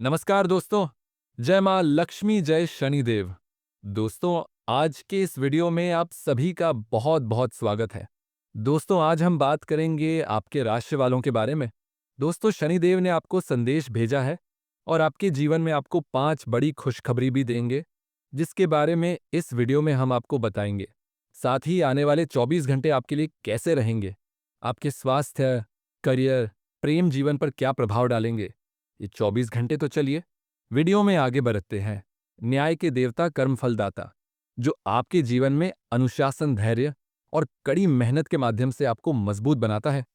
नमस्कार दोस्तों। जय माँ लक्ष्मी, जय शनिदेव। दोस्तों, आज के इस वीडियो में आप सभी का बहुत बहुत स्वागत है। दोस्तों, आज हम बात करेंगे आपके राशि वालों के बारे में। दोस्तों, शनिदेव ने आपको संदेश भेजा है और आपके जीवन में आपको 5 बड़ी खुशखबरी भी देंगे, जिसके बारे में इस वीडियो में हम आपको बताएंगे। साथ ही आने वाले 24 घंटे आपके लिए कैसे रहेंगे, आपके स्वास्थ्य, करियर, प्रेम जीवन पर क्या प्रभाव डालेंगे, ये 24 घंटे तो चलिए वीडियो में आगे बढ़ते हैं। न्याय के देवता, कर्मफलदाता, जो आपके जीवन में अनुशासन, धैर्य और कड़ी मेहनत के माध्यम से आपको मजबूत बनाता है।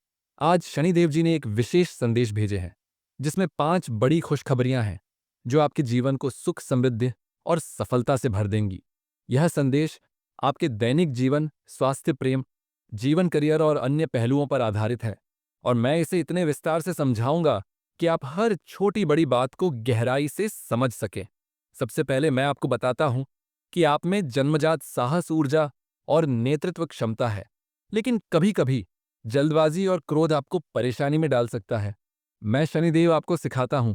आज शनिदेव जी ने एक विशेष संदेश भेजे हैं, जिसमें 5 बड़ी खुशखबरियां हैं, जो आपके जीवन को सुख, समृद्धि और सफलता से भर देंगी। यह संदेश आपके दैनिक जीवन, स्वास्थ्य, प्रेम, जीवन, करियर और अन्य पहलुओं पर आधारित है, और मैं इसे इतने विस्तार से समझाऊंगा कि आप हर छोटी बड़ी बात को गहराई से समझ सकें। सबसे पहले मैं आपको बताता हूं कि आप में जन्मजात साहस, ऊर्जा और नेतृत्व क्षमता है, लेकिन कभी-कभी जल्दबाजी और क्रोध आपको परेशानी में डाल सकता है। मैं शनिदेव आपको सिखाता हूं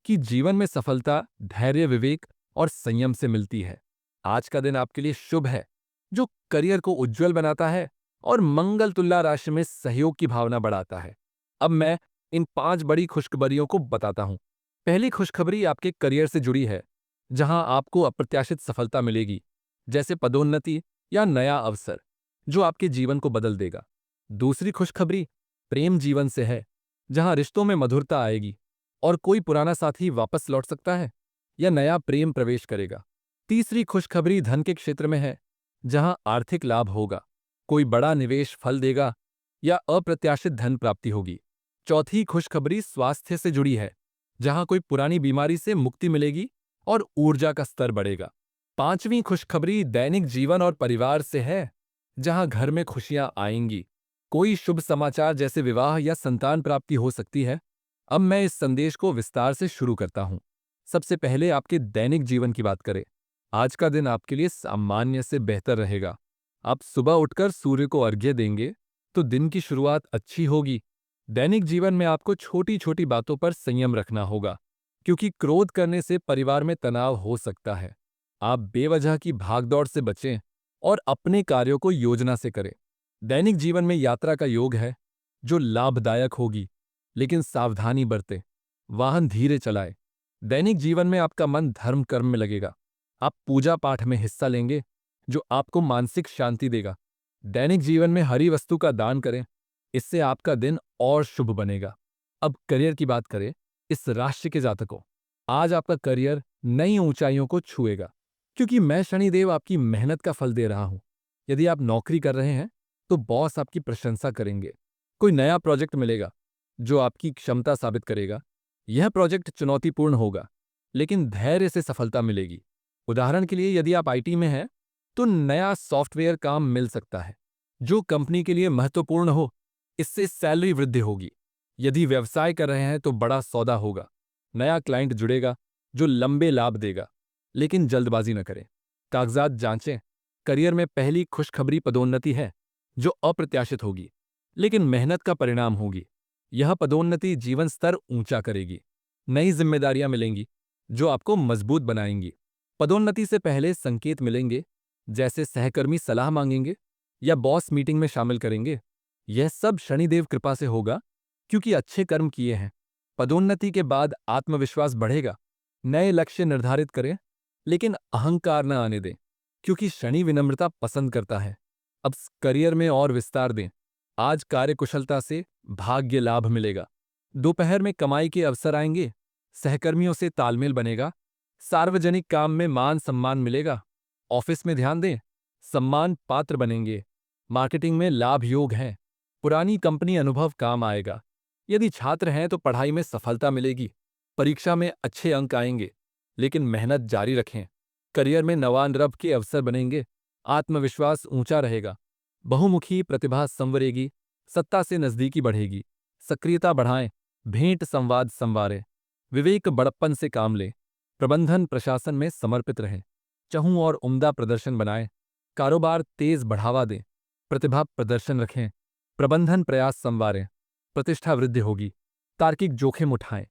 कि जीवन में सफलता धैर्य, विवेक और संयम से मिलती है। आज का दिन आपके लिए शुभ है, जो करियर को उज्जवल बनाता है और मंगल तुला राशि में सहयोग की भावना बढ़ाता है। अब मैं इन 5 बड़ी खुशखबरियों को बताता हूं। पहली खुशखबरी आपके करियर से जुड़ी है, जहां आपको अप्रत्याशित सफलता मिलेगी, जैसे पदोन्नति या नया अवसर, जो आपके जीवन को बदल देगा। दूसरी खुशखबरी प्रेम जीवन से है, जहां रिश्तों में मधुरता आएगी और कोई पुराना साथी वापस लौट सकता है या नया प्रेम प्रवेश करेगा। तीसरी खुशखबरी धन के क्षेत्र में है, जहां आर्थिक लाभ होगा, कोई बड़ा निवेश फल देगा या अप्रत्याशित धन प्राप्ति होगी। चौथी खुशखबरी स्वास्थ्य से जुड़ी है, जहां कोई पुरानी बीमारी से मुक्ति मिलेगी और ऊर्जा का स्तर बढ़ेगा। पांचवी खुशखबरी दैनिक जीवन और परिवार से है, जहां घर में खुशियां आएंगी, कोई शुभ समाचार जैसे विवाह या संतान प्राप्ति हो सकती है। अब मैं इस संदेश को विस्तार से शुरू करता हूं। सबसे पहले आपके दैनिक जीवन की बात करें। आज का दिन आपके लिए सामान्य से बेहतर रहेगा। आप सुबह उठकर सूर्य को अर्घ्य देंगे, तो दिन की शुरुआत अच्छी होगी। दैनिक जीवन में आपको छोटी छोटी बातों पर संयम रखना होगा, क्योंकि क्रोध करने से परिवार में तनाव हो सकता है। आप बेवजह की भागदौड़ से बचें और अपने कार्यों को योजना से करें। दैनिक जीवन में यात्रा का योग है, जो लाभदायक होगी, लेकिन सावधानी बरतें। वाहन धीरे चलाएं। दैनिक जीवन में आपका मन धर्म कर्म में लगेगा। आप पूजा पाठ में हिस्सा लेंगे, जो आपको मानसिक शांति देगा। दैनिक जीवन में हरी वस्तु का दान करें, इससे आपका दिन और शुभ बनेगा। अब करियर की बात करें। इस राशि के जातकों, आज आपका करियर नई ऊंचाइयों को छुएगा, क्योंकि मैं शनिदेव आपकी मेहनत का फल दे रहा हूं। यदि आप नौकरी कर रहे हैं, तो बॉस आपकी प्रशंसा करेंगे। कोई नया प्रोजेक्ट मिलेगा, जो आपकी क्षमता साबित करेगा। यह प्रोजेक्ट चुनौतीपूर्ण होगा, लेकिन धैर्य से सफलता मिलेगी। उदाहरण के लिए, यदि आप आईटी में हैं, तो नया सॉफ्टवेयर काम मिल सकता है, जो कंपनी के लिए महत्वपूर्ण हो। इससे सैलरी वृद्धि होगी। यदि व्यवसाय कर रहे हैं, तो बड़ा सौदा होगा। नया क्लाइंट जुड़ेगा, जो लंबे लाभ देगा, लेकिन जल्दबाजी न करें। कागजात जांचें। करियर में पहली खुशखबरी पदोन्नति है, जो अप्रत्याशित होगी, लेकिन मेहनत का परिणाम होगी। यह पदोन्नति जीवन स्तर ऊंचा करेगी। नई जिम्मेदारियां मिलेंगी, जो आपको मजबूत बनाएंगी। पदोन्नति से पहले संकेत मिलेंगे, जैसे सहकर्मी सलाह मांगेंगे या बॉस मीटिंग में शामिल करेंगे। यह सब शनिदेव कृपा से होगा, क्योंकि अच्छे कर्म किए हैं। पदोन्नति के बाद आत्मविश्वास बढ़ेगा। नए लक्ष्य निर्धारित करें, लेकिन अहंकार न आने दें, क्योंकि शनि विनम्रता पसंद करता है। अब करियर में और विस्तार दें। आज कार्यकुशलता से भाग्य लाभ मिलेगा। दोपहर में कमाई के अवसर आएंगे। सहकर्मियों से तालमेल बनेगा। सार्वजनिक काम में मान सम्मान मिलेगा। ऑफिस में ध्यान दें, सम्मान पात्र बनेंगे। मार्केटिंग में लाभ योग है। पुरानी कंपनी अनुभव काम आएगा। यदि छात्र हैं, तो पढ़ाई में सफलता मिलेगी। परीक्षा में अच्छे अंक आएंगे, लेकिन मेहनत जारी रखें। करियर में नवानरभ के अवसर बनेंगे। आत्मविश्वास ऊंचा रहेगा। बहुमुखी प्रतिभा संवरेगी। सत्ता से नजदीकी बढ़ेगी। सक्रियता बढ़ाएं। भेंट संवाद संवारें। विवेक बड़प्पन से काम लें। प्रबंधन प्रशासन में समर्पित रहें। चहूं और उम्दा प्रदर्शन बनाएं। कारोबार तेज बढ़ावा दें। प्रतिभा प्रदर्शन रखें। प्रबंधन प्रयास संवारें। प्रतिष्ठा वृद्धि होगी। तार्किक जोखिम उठाएं।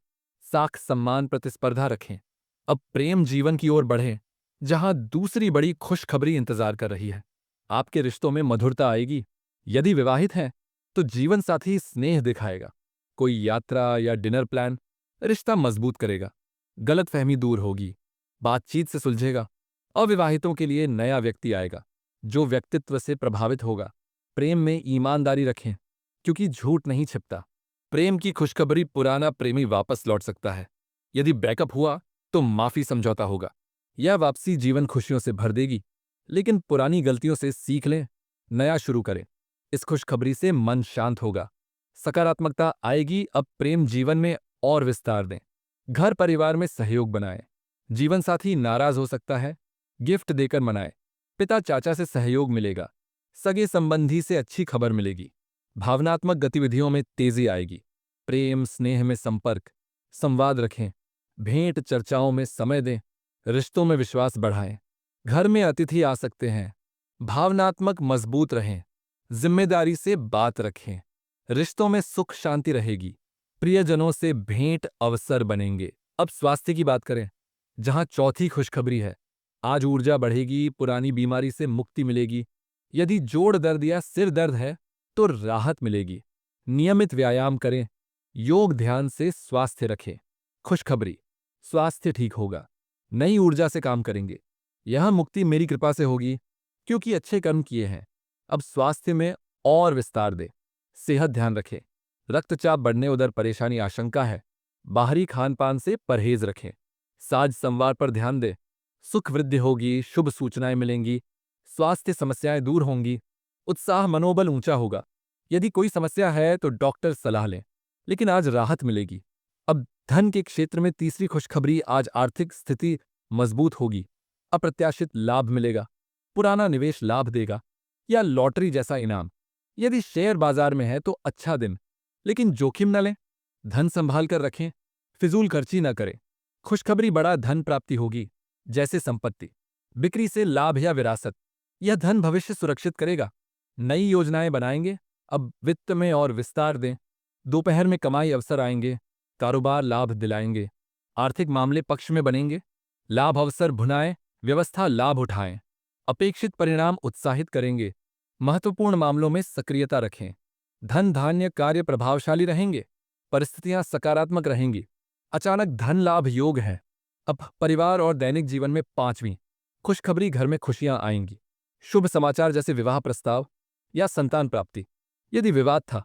साख सम्मान प्रतिस्पर्धा रखें। अब प्रेम जीवन की ओर बढ़े, जहां दूसरी बड़ी खुशखबरी इंतजार कर रही है। आपके रिश्तों में मधुरता आएगी। यदि विवाहित हैं, तो जीवन साथी स्नेह दिखाएगा। कोई यात्रा या डिनर प्लान रिश्ता मजबूत करेगा। गलतफहमी दूर होगी, बातचीत से सुलझेगा। अविवाहितों के लिए नया व्यक्ति आएगा, जो व्यक्तित्व से प्रभावित होगा। प्रेम में ईमानदारी रखें, क्योंकि झूठ नहीं छिपता। प्रेम की खुशखबरी, पुराना प्रेमी वापस लौट सकता है। यदि ब्रेकअप हुआ, तो माफी समझौता होगा। यह वापसी जीवन खुशियों से भर देगी। लेकिन पुरानी गलतियों से सीख लें, नया शुरू करें। इस खुशखबरी से मन शांत होगा, सकारात्मकता आएगी। अब प्रेम जीवन में और विस्तार दें। घर परिवार में सहयोग बनाएं। जीवन साथी नाराज हो सकता है, गिफ्ट देकर मनाएं। पिता चाचा से सहयोग मिलेगा। सगे संबंधी से अच्छी खबर मिलेगी। भावनात्मक गतिविधियों में तेजी आएगी। प्रेम स्नेह में संपर्क, संवाद रखें। भेंट चर्चाओं में समय दें। रिश्तों में विश्वास बढ़ाएं। घर में अतिथि आ सकते हैं। भावनात्मक मजबूत रहें। जिम्मेदारी से बात रखें। रिश्तों में सुख शांति रहेगी। प्रियजनों से भेंट अवसर बनेंगे। अब स्वास्थ्य की बात करें, जहां चौथी खुशखबरी है। आज ऊर्जा बढ़ेगी, पुरानी बीमारी से मुक्ति मिलेगी। यदि जोड़ दर्द या सिर दर्द है, तो राहत मिलेगी। नियमित व्यायाम करें। योग ध्यान से स्वास्थ्य रखें। खुशखबरी, स्वास्थ्य ठीक होगा। नई ऊर्जा से काम करेंगे। यह मुक्ति मेरी कृपा से होगी, क्योंकि अच्छे कर्म किए हैं। अब स्वास्थ्य में और विस्तार दे। सेहत ध्यान रखें। रक्तचाप बढ़ने, उधर परेशानी आशंका है। बाहरी खान पान से परहेज रखें। साज संवार पर ध्यान दें। सुख वृद्धि होगी, शुभ सूचनाएं मिलेंगी। स्वास्थ्य समस्याएं दूर होंगी। उत्साह, मनोबल ऊंचा होगा। यदि कोई समस्या है तो डॉक्टर सलाह लें, लेकिन आज राहत मिलेगी। अब धन के क्षेत्र में तीसरी खुशखबरी, आज आर्थिक स्थिति मजबूत होगी। अप्रत्याशित लाभ मिलेगा। पुराना निवेश लाभ देगा, या लॉटरी जैसा इनाम। यदि शेयर बाजार में है तो अच्छा दिन, लेकिन जोखिम न लें। धन संभाल कर रखें। फिजूल खर्ची न करें। खुशखबरी, बड़ा धन प्राप्ति होगी, जैसे संपत्ति, बिक्री से लाभ या विरासत। यह धन भविष्य सुरक्षित करेगा। नई योजनाएं बनाएंगे। अब वित्त में और विस्तार दें। दोपहर में कमाई अवसर आएंगे। कारोबार लाभ दिलाएंगे। आर्थिक मामले पक्ष में बनेंगे। लाभ अवसर भुनाएं, व्यवस्था लाभ उठाएं। अपेक्षित परिणाम उत्साहित करेंगे। महत्वपूर्ण मामलों में सक्रियता रखें। धन धान्य कार्य प्रभावशाली रहेंगे। परिस्थितियां सकारात्मक रहेंगी। अचानक धन लाभ योग है। अब परिवार और दैनिक जीवन में पांचवीं खुशखबरी, घर में खुशियां आएंगी। शुभ समाचार, जैसे विवाह प्रस्ताव या संतान प्राप्ति। यदि विवाद था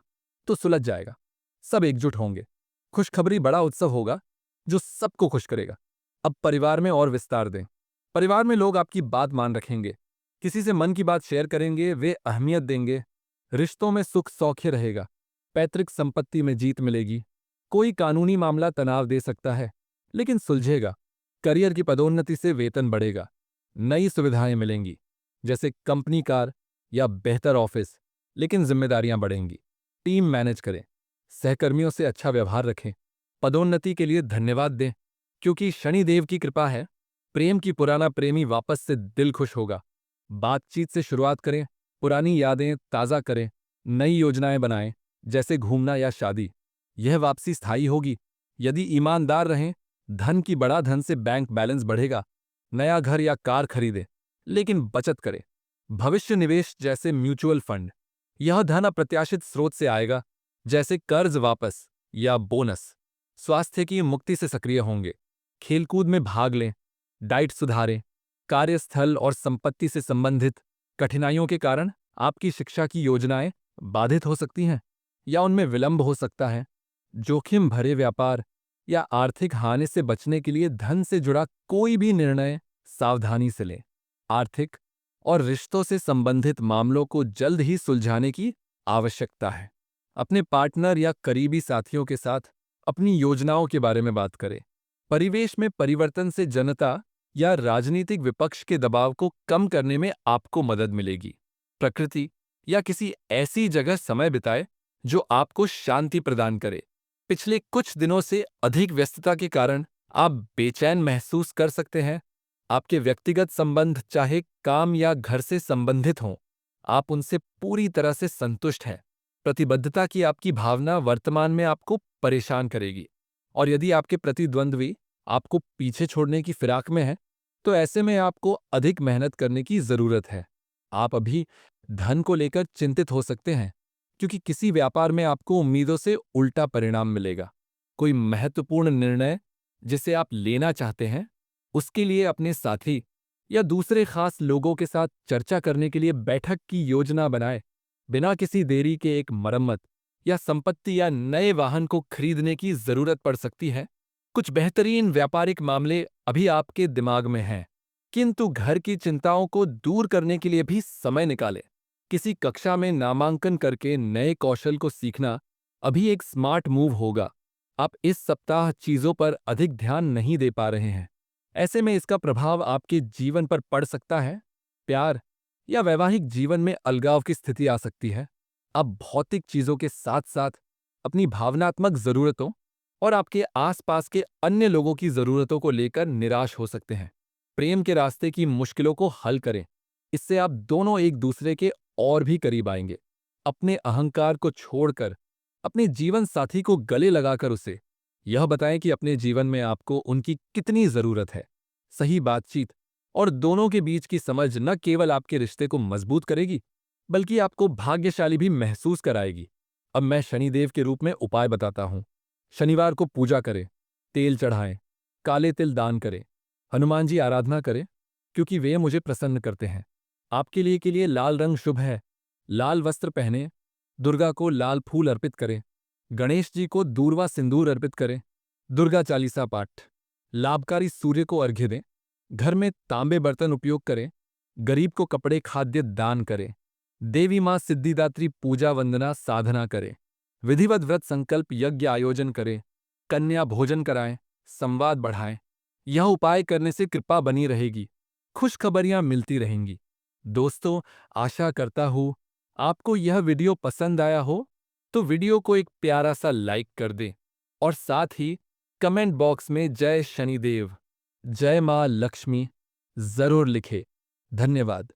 तो सुलझ जाएगा। सब एकजुट होंगे। खुशखबरी, बड़ा उत्सव होगा, जो सबको खुश करेगा। अब परिवार में और विस्तार दें। परिवार में लोग आपकी बात मान रखेंगे। किसी से मन की बात शेयर करेंगे, वे अहमियत देंगे। रिश्तों में सुख सौख्य रहेगा। पैतृक संपत्ति में जीत मिलेगी। कोई कानूनी मामला तनाव दे सकता है, लेकिन सुलझेगा। करियर की पदोन्नति से वेतन बढ़ेगा। नई सुविधाएं मिलेंगी, जैसे कंपनी कार या बेहतर ऑफिस, लेकिन जिम्मेदारियां बढ़ेंगी। टीम मैनेज करें। सहकर्मियों से अच्छा व्यवहार रखें। पदोन्नति के लिए धन्यवाद दें, क्योंकि शनिदेव की कृपा है। प्रेम की, पुराना प्रेमी वापस से दिल खुश होगा। बातचीत से शुरुआत करें। पुरानी यादें ताज़ा करें। नई योजनाएं बनाएं, जैसे घूमना या शादी। यह वापसी स्थायी होगी। यदि ईमानदार रहें, धन की, बड़ा धन से बैंक बैलेंस बढ़ेगा। नया घर या कार खरीदें, लेकिन बचत करें। भविष्य निवेश, जैसे म्यूचुअल फंड। यह धन अप्रत्याशित स्रोत से आएगा, जैसे कर्ज वापस या बोनस। स्वास्थ्य की मुक्ति से सक्रिय होंगे। खेलकूद में भाग लें। डाइट सुधारें। कार्यस्थल और संपत्ति से संबंधित कठिनाइयों के कारण आपकी शिक्षा की योजनाएं बाधित हो सकती हैं, या उनमें विलंब हो सकता है। जोखिम भरे व्यापार या आर्थिक हानि से बचने के लिए धन से जुड़ा कोई भी निर्णय सावधानी से लें। आर्थिक और रिश्तों से संबंधित मामलों को जल्द ही सुलझाने की आवश्यकता है। अपने पार्टनर या करीबी साथियों के साथ अपनी योजनाओं के बारे में बात करें। परिवेश में परिवर्तन से जनता या राजनीतिक विपक्ष के दबाव को कम करने में आपको मदद मिलेगी। प्रकृति या किसी ऐसी जगह समय बिताए जो आपको शांति प्रदान करे। पिछले कुछ दिनों से अधिक व्यस्तता के कारण आप बेचैन महसूस कर सकते हैं। आपके व्यक्तिगत संबंध, चाहे काम या घर से संबंधित हों, आप उनसे पूरी तरह से संतुष्ट हैं। प्रतिबद्धता की आपकी भावना वर्तमान में आपको परेशान करेगी। और यदि आपके प्रतिद्वंद्वी आपको पीछे छोड़ने की फिराक में है, तो ऐसे में आपको अधिक मेहनत करने की जरूरत है। आप अभी धन को लेकर चिंतित हो सकते हैं, क्योंकि किसी व्यापार में आपको उम्मीदों से उल्टा परिणाम मिलेगा। कोई महत्वपूर्ण निर्णय जिसे आप लेना चाहते हैं, उसके लिए अपने साथी या दूसरे खास लोगों के साथ चर्चा करने के लिए बैठक की योजना बनाएं। बिना किसी देरी के एक मरम्मत या संपत्ति या नए वाहन को खरीदने की जरूरत पड़ सकती है। कुछ बेहतरीन व्यापारिक मामले अभी आपके दिमाग में हैं, किंतु घर की चिंताओं को दूर करने के लिए भी समय निकालें। किसी कक्षा में नामांकन करके नए कौशल को सीखना अभी एक स्मार्ट मूव होगा। आप इस सप्ताह चीजों पर अधिक ध्यान नहीं दे पा रहे हैं। ऐसे में इसका प्रभाव आपके जीवन पर पड़ सकता है। प्यार या वैवाहिक जीवन में अलगाव की स्थिति आ सकती है। आप भौतिक चीजों के साथ साथ अपनी भावनात्मक जरूरतों और आपके आसपास के अन्य लोगों की जरूरतों को लेकर निराश हो सकते हैं। प्रेम के रास्ते की मुश्किलों को हल करें। इससे आप दोनों एक दूसरे के और भी करीब आएंगे। अपने अहंकार को छोड़कर अपने जीवन साथी को गले लगाकर उसे यह बताएं कि अपने जीवन में आपको उनकी कितनी जरूरत है। सही बातचीत और दोनों के बीच की समझ न केवल आपके रिश्ते को मजबूत करेगी, बल्कि आपको भाग्यशाली भी महसूस कराएगी। अब मैं शनिदेव के रूप में उपाय बताता हूं। शनिवार को पूजा करें, तेल चढ़ाएं, काले तिल दान करें, हनुमान जी आराधना करें, क्योंकि वे मुझे प्रसन्न करते हैं। आपके लिए के लिए लाल रंग शुभ है। लाल वस्त्र पहने, दुर्गा को लाल फूल अर्पित करें, गणेश जी को दूर्वा सिंदूर अर्पित करें, दुर्गा चालीसा पाठ, लाभकारी सूर्य को अर्घ्य दें, घर में तांबे बर्तन उपयोग करें, गरीब को कपड़े खाद्य दान करें, देवी मां सिद्धिदात्री पूजा वंदना साधना करें, विधिवत व्रत संकल्प यज्ञ आयोजन करें, कन्या भोजन कराएं, संवाद बढ़ाएं। यह उपाय करने से कृपा बनी रहेगी, खुशखबरियां मिलती रहेंगी। दोस्तों, आशा करता हूं आपको यह वीडियो पसंद आया हो, तो वीडियो को एक प्यारा सा लाइक कर दें और साथ ही कमेंट बॉक्स में जय शनिदेव, जय मां लक्ष्मी जरूर लिखें। धन्यवाद।